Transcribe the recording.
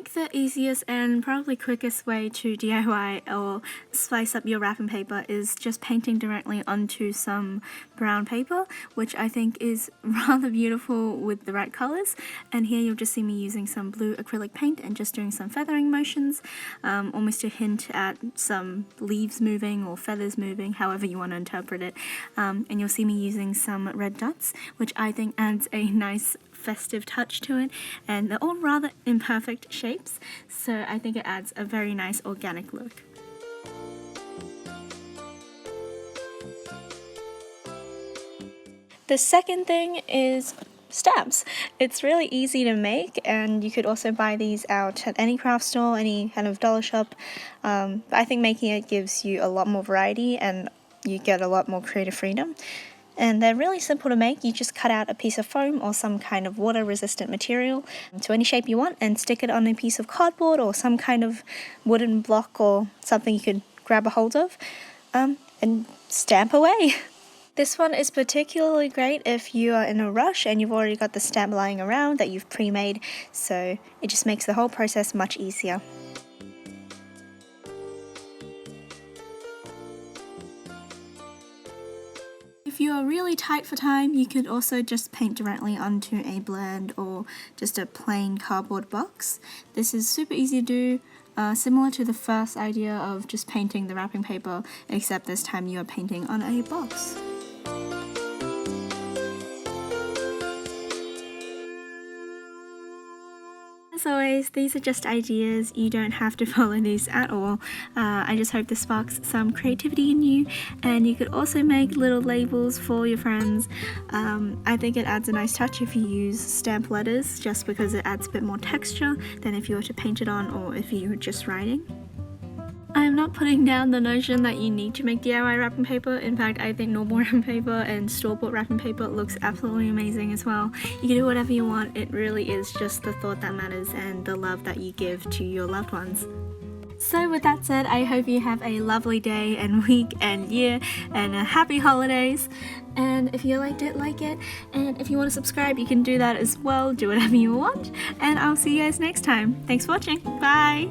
think the easiest and probably quickest way to DIY or spice up your wrapping paper is just painting directly onto some brown paper, which I think is rather beautiful with the right colors. And here you'll just see me using some blue acrylic paint and just doing some feathering motions, almost to hint at some leaves moving or feathers moving, however you want to interpret it. And you'll see me using some red dots, which I think adds a nice festive touch to it, and they're all rather imperfect shapes, so I think it adds a very nice organic look. The second thing is stamps. It's really easy to make, and you could also buy these out at any craft store, any kind of dollar shop. But I think making it gives you a lot more variety and you get a lot more creative freedom. And they're really simple to make. You just cut out a piece of foam or some kind of water resistant material to any shape you want and stick it on a piece of cardboard or some kind of wooden block or something you could grab a hold of, and stamp away. This one is particularly great if you are in a rush and you've already got the stamp lying around that you've pre-made, so it just makes the whole process much easier. If you are really tight for time, you could also just paint directly onto a blend or just a plain cardboard box. This is super easy to do, similar to the first idea of just painting the wrapping paper, except this time you are painting on a box. As always, these are just ideas. You don't have to follow these at all. I just hope this sparks some creativity in you, and you could also make little labels for your friends. I think it adds a nice touch if you use stamp letters, just because it adds a bit more texture than if you were to paint it on or if you were just writing. I'm not putting down the notion that you need to make DIY wrapping paper. In fact, I think normal wrapping paper and store-bought wrapping paper looks absolutely amazing as well. You can do whatever you want. It really is just the thought that matters and the love that you give to your loved ones. So with that said, I hope you have a lovely day and week and year and happy holidays. And if you liked it, like it. And if you want to subscribe, you can do that as well. Do whatever you want. And I'll see you guys next time. Thanks for watching. Bye!